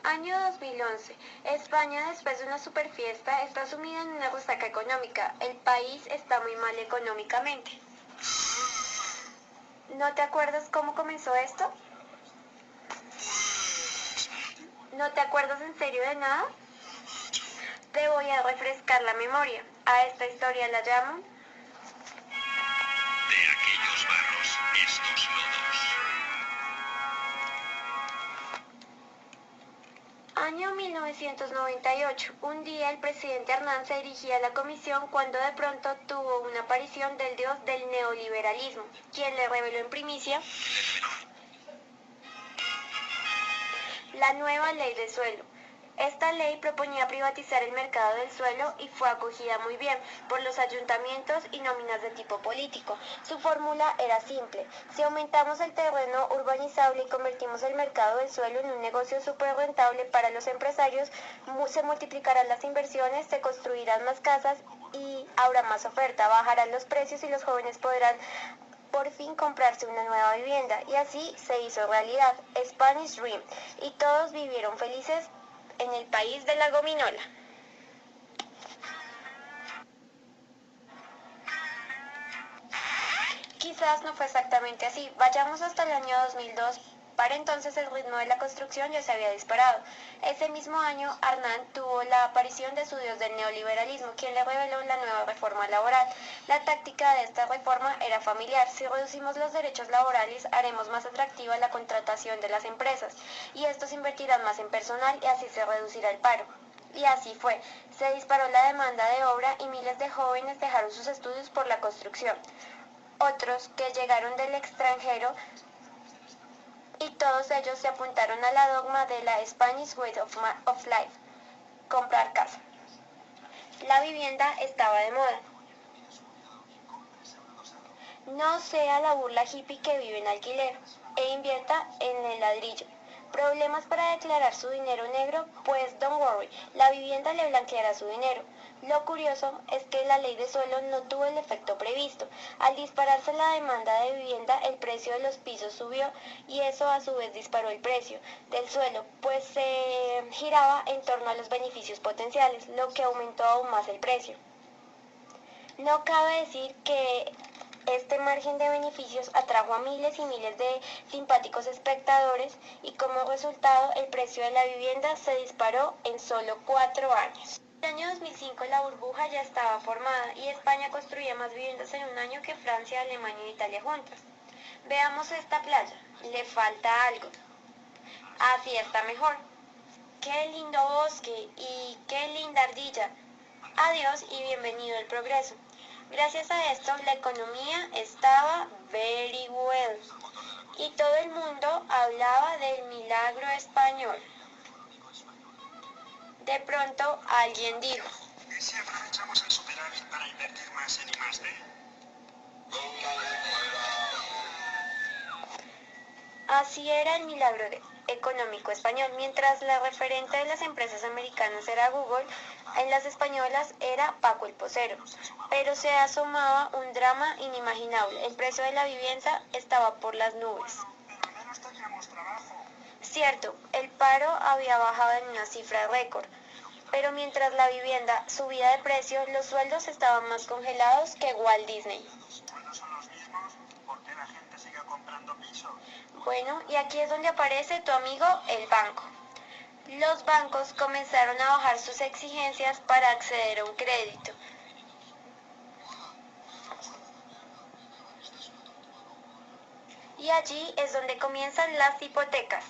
Año 2011. España, después de una superfiesta, está sumida en una resaca económica. El país está muy mal económicamente. ¿No te acuerdas cómo comenzó esto? ¿No te acuerdas en serio de nada? Te voy a refrescar la memoria. A esta historia la llamo De aquellos barros, estos lodos. Año 1998. Un día el presidente Hernán se dirigía a la comisión cuando de pronto tuvo una aparición del dios del neoliberalismo, quien le reveló en primicia la nueva ley del suelo. Esta ley proponía privatizar el mercado del suelo y fue acogida muy bien por los ayuntamientos y nóminas de tipo político. Su fórmula era simple: si aumentamos el terreno urbanizable y convertimos el mercado del suelo en un negocio súper rentable para los empresarios, se multiplicarán las inversiones, se construirán más casas y habrá más oferta, bajarán los precios y los jóvenes podrán por fin comprarse una nueva vivienda. Y así se hizo realidad Spanish Dream y todos vivieron felices en el país de la gominola. Quizás no fue exactamente así. Vayamos hasta el año 2002. Para entonces el ritmo de la construcción ya se había disparado. Ese mismo año, Hernán tuvo la aparición de su dios del neoliberalismo, quien le reveló la nueva reforma laboral. La táctica de esta reforma era familiar: si reducimos los derechos laborales, haremos más atractiva la contratación de las empresas, y estos invertirán más en personal y así se reducirá el paro. Y así fue. Se disparó la demanda de obra y miles de jóvenes dejaron sus estudios por la construcción. Otros que llegaron del extranjero y todos ellos se apuntaron a la dogma de la Spanish Way of Life: comprar casa. La vivienda estaba de moda. No sea la burla hippie que vive en alquiler e invierta en el ladrillo. ¿Problemas para declarar su dinero negro? Pues don't worry, la vivienda le blanqueará su dinero. Lo curioso es que la ley de suelo no tuvo el efecto previsto. Al dispararse la demanda de vivienda, el precio de los pisos subió y eso a su vez disparó el precio del suelo, pues se giraba en torno a los beneficios potenciales, lo que aumentó aún más el precio. No cabe decir que este margen de beneficios atrajo a miles y miles de simpáticos espectadores y como resultado el precio de la vivienda se disparó en solo 4 años. En el año 2005 la burbuja ya estaba formada y España construía más viviendas en un año que Francia, Alemania y Italia juntas. Veamos esta playa, le falta algo. Así está mejor. ¡Qué lindo bosque y qué linda ardilla! Adiós y bienvenido al progreso. Gracias a esto la economía estaba very well y todo el mundo hablaba del milagro español. De pronto alguien dijo: ¿Y si aprovechamos el superávit para invertir más en I+D? Así era el milagro económico español. Mientras la referente de las empresas americanas era Google, en las españolas era Paco el Pocero. Pero se asomaba un drama inimaginable: el precio de la vivienda estaba por las nubes. Pero al menos teníamos trabajo. Cierto, el paro había bajado en una cifra récord, pero mientras la vivienda subía de precio, los sueldos estaban más congelados que Walt Disney. Los sueldos son los mismos, ¿por qué la gente sigue comprando pisos? Bueno, y aquí es donde aparece tu amigo el banco. Los bancos comenzaron a bajar sus exigencias para acceder a un crédito. Y allí es donde comienzan las hipotecas.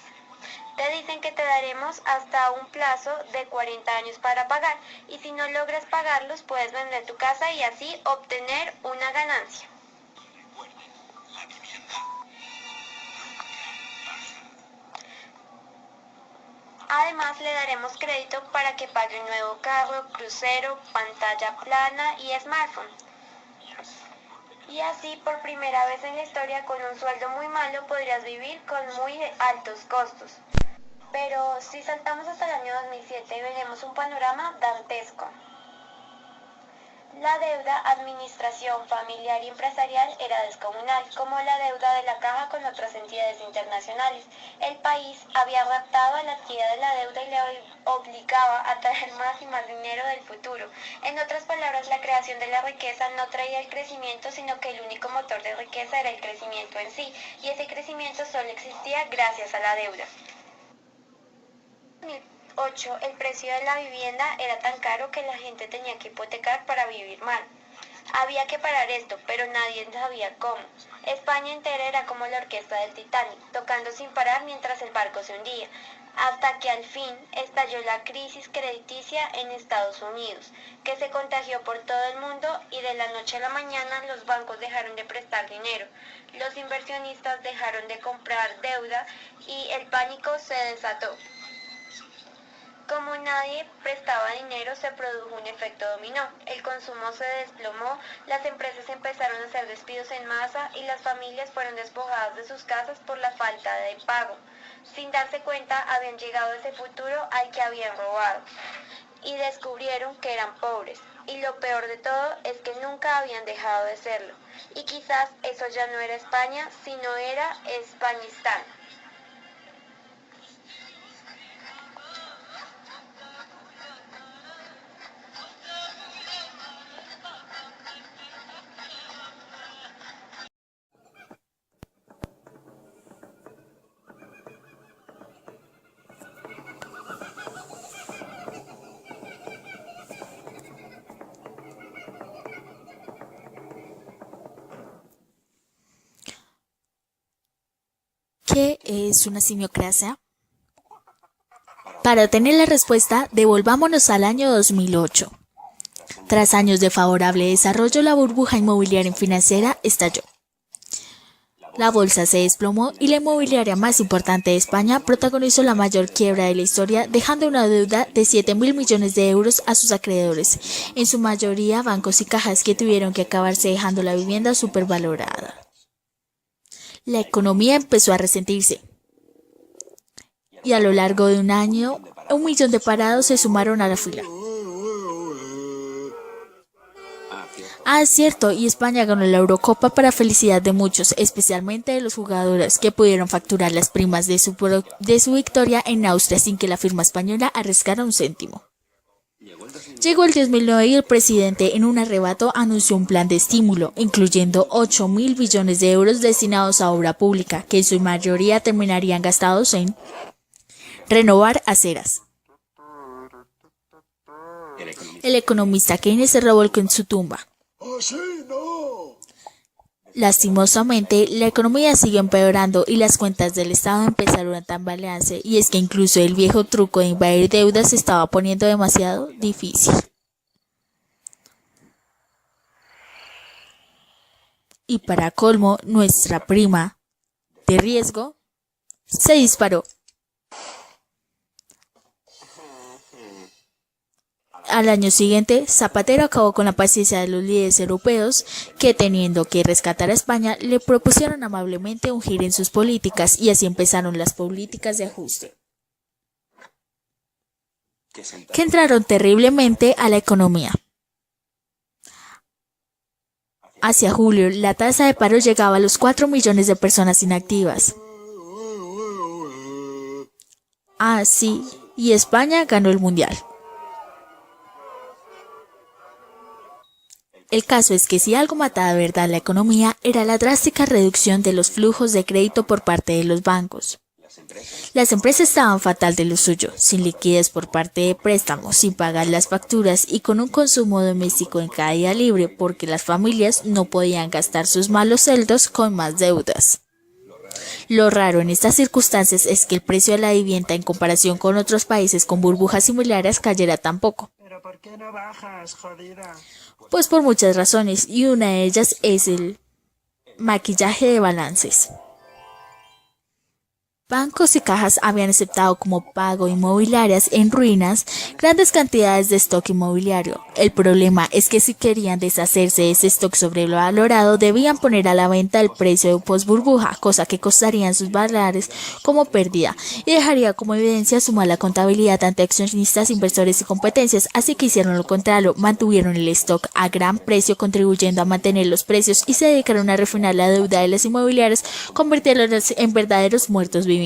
Te dicen que te daremos hasta un plazo de 40 años para pagar, y si no logras pagarlos puedes vender tu casa y así obtener una ganancia. Recuerden, la vivienda Además le daremos crédito para que pague un nuevo carro, crucero, pantalla plana y smartphone. Y así por primera vez en la historia, con un sueldo muy malo podrías vivir con muy altos costos. Pero si saltamos hasta el año 2007 veremos un panorama dantesco. La deuda, administración familiar y empresarial era descomunal, como la deuda de la caja con otras entidades internacionales. El país había raptado a la entidad de la deuda y le obligaba a traer más y más dinero del futuro. En otras palabras, la creación de la riqueza no traía el crecimiento, sino que el único motor de riqueza era el crecimiento en sí, y ese crecimiento solo existía gracias a la deuda. 2008, el precio de la vivienda era tan caro que la gente tenía que hipotecar para vivir mal. Había que parar esto, pero nadie sabía cómo. España entera era como la orquesta del Titanic, tocando sin parar mientras el barco se hundía, hasta que al fin estalló la crisis crediticia en Estados Unidos, que se contagió por todo el mundo y de la noche a la mañana los bancos dejaron de prestar dinero, los inversionistas dejaron de comprar deuda y el pánico se desató. Como nadie prestaba dinero, se produjo un efecto dominó. El consumo se desplomó, las empresas empezaron a hacer despidos en masa y las familias fueron despojadas de sus casas por la falta de pago. Sin darse cuenta, habían llegado a ese futuro al que habían robado y descubrieron que eran pobres. Y lo peor de todo es que nunca habían dejado de serlo. Y quizás eso ya no era España, sino era Españistán. ¿Qué es una simiocracia? Para obtener la respuesta, devolvámonos al año 2008. Tras años de favorable desarrollo, la burbuja inmobiliaria y financiera estalló. La bolsa se desplomó y la inmobiliaria más importante de España protagonizó la mayor quiebra de la historia, dejando una deuda de 7.000 millones de euros a sus acreedores, en su mayoría bancos y cajas que tuvieron que acabarse dejando la vivienda supervalorada. La economía empezó a resentirse y a lo largo de un año, 1 millón de parados se sumaron a la fila. Es cierto, y España ganó la Eurocopa para felicidad de muchos, especialmente de los jugadores que pudieron facturar las primas de su victoria en Austria sin que la firma española arriesgara un céntimo. Llegó el 2009 y el presidente en un arrebato anunció un plan de estímulo, incluyendo 8.000 billones de euros destinados a obra pública, que en su mayoría terminarían gastados en renovar aceras. El economista Keynes se revolcó en su tumba. Lastimosamente, la economía siguió empeorando y las cuentas del Estado empezaron a tambalearse, y es que incluso el viejo truco de invadir deudas se estaba poniendo demasiado difícil. Y para colmo, nuestra prima de riesgo se disparó. Al año siguiente, Zapatero acabó con la paciencia de los líderes europeos que, teniendo que rescatar a España, le propusieron amablemente un giro en sus políticas y así empezaron las políticas de ajuste, que entraron terriblemente a la economía. Hacia julio, la tasa de paro llegaba a los 4 millones de personas inactivas. Sí, y España ganó el Mundial. El caso es que si algo mataba de verdad la economía era la drástica reducción de los flujos de crédito por parte de los bancos. Las empresas estaban fatal de lo suyo, sin liquidez por parte de préstamos, sin pagar las facturas y con un consumo doméstico en caída libre porque las familias no podían gastar sus malos sueldos con más deudas. Lo raro en estas circunstancias es que el precio de la vivienda en comparación con otros países con burbujas similares cayera tan poco. ¿Pero por qué no bajas, jodida? Pues por muchas razones, y una de ellas es el maquillaje de balances. Bancos y cajas habían aceptado como pago inmobiliarias en ruinas grandes cantidades de stock inmobiliario. El problema es que si querían deshacerse de ese stock sobrevalorado debían poner a la venta el precio de post burbuja, cosa que costaría en sus valores como pérdida y dejaría como evidencia su mala contabilidad ante accionistas, inversores y competencias, así que hicieron lo contrario, mantuvieron el stock a gran precio contribuyendo a mantener los precios y se dedicaron a refinar la deuda de las inmobiliarias, convirtiéndolas en verdaderos muertos vivientes.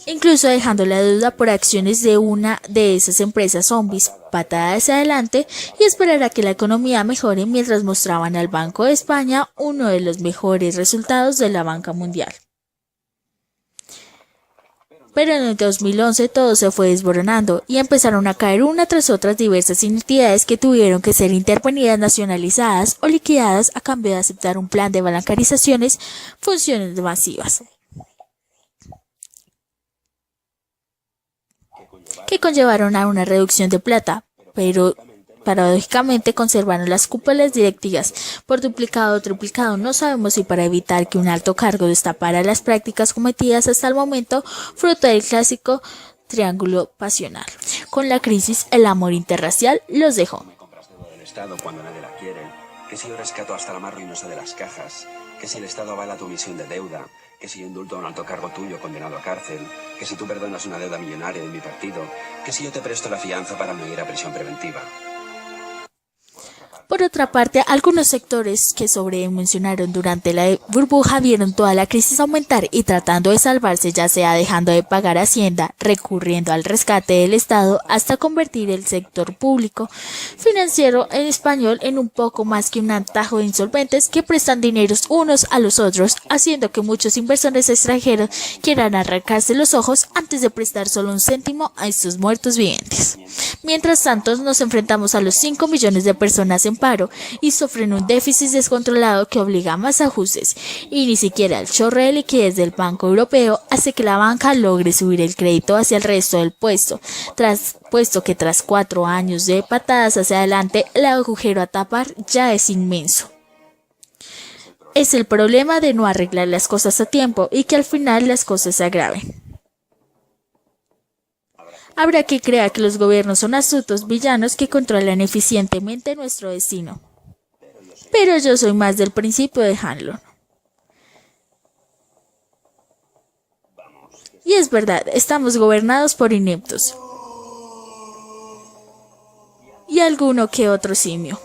Incluso dejando la deuda por acciones de una de esas empresas zombies patada hacia adelante y esperar a que la economía mejore mientras mostraban al Banco de España uno de los mejores resultados de la banca mundial. Pero en el 2011 todo se fue desboronando y empezaron a caer una tras otra diversas entidades que tuvieron que ser intervenidas, nacionalizadas o liquidadas a cambio de aceptar un plan de bancarizaciones, funciones masivas, que conllevaron a una reducción de plata, pero paradójicamente conservaron las cúpulas directivas por duplicado o triplicado. No sabemos si para evitar que un alto cargo destapara las prácticas cometidas hasta el momento, fruto del clásico triángulo pasional. Con la crisis, el amor interracial los dejó. Me compras deuda del Estado cuando nadie la quiere, que si yo rescato hasta la más ruinosa de las cajas, que si el Estado avala tu emisión de deuda, que si yo indulto a un alto cargo tuyo condenado a cárcel, que si tú perdonas una deuda millonaria de mi partido, que si yo te presto la fianza para no ir a prisión preventiva. Por otra parte, algunos sectores que sobredimensionaron durante la burbuja vieron toda la crisis aumentar y tratando de salvarse, ya sea dejando de pagar Hacienda, recurriendo al rescate del Estado, hasta convertir el sector público financiero en español en un poco más que un atajo de insolventes que prestan dineros unos a los otros, haciendo que muchos inversores extranjeros quieran arrancarse los ojos antes de prestar solo un céntimo a estos muertos vivientes. Mientras tanto, nos enfrentamos a los 5 millones de personas en paro y sufren un déficit descontrolado que obliga a más ajustes, y ni siquiera el chorro de liquidez del Banco Europeo hace que la banca logre subir el crédito hacia el resto del puesto que tras 4 años de patadas hacia adelante, el agujero a tapar ya es inmenso. Es el problema de no arreglar las cosas a tiempo y que al final las cosas se agraven. Habrá que creer que los gobiernos son astutos villanos que controlan eficientemente nuestro destino. Pero yo soy más del principio de Hanlon. Y es verdad, estamos gobernados por ineptos. Y alguno que otro simio.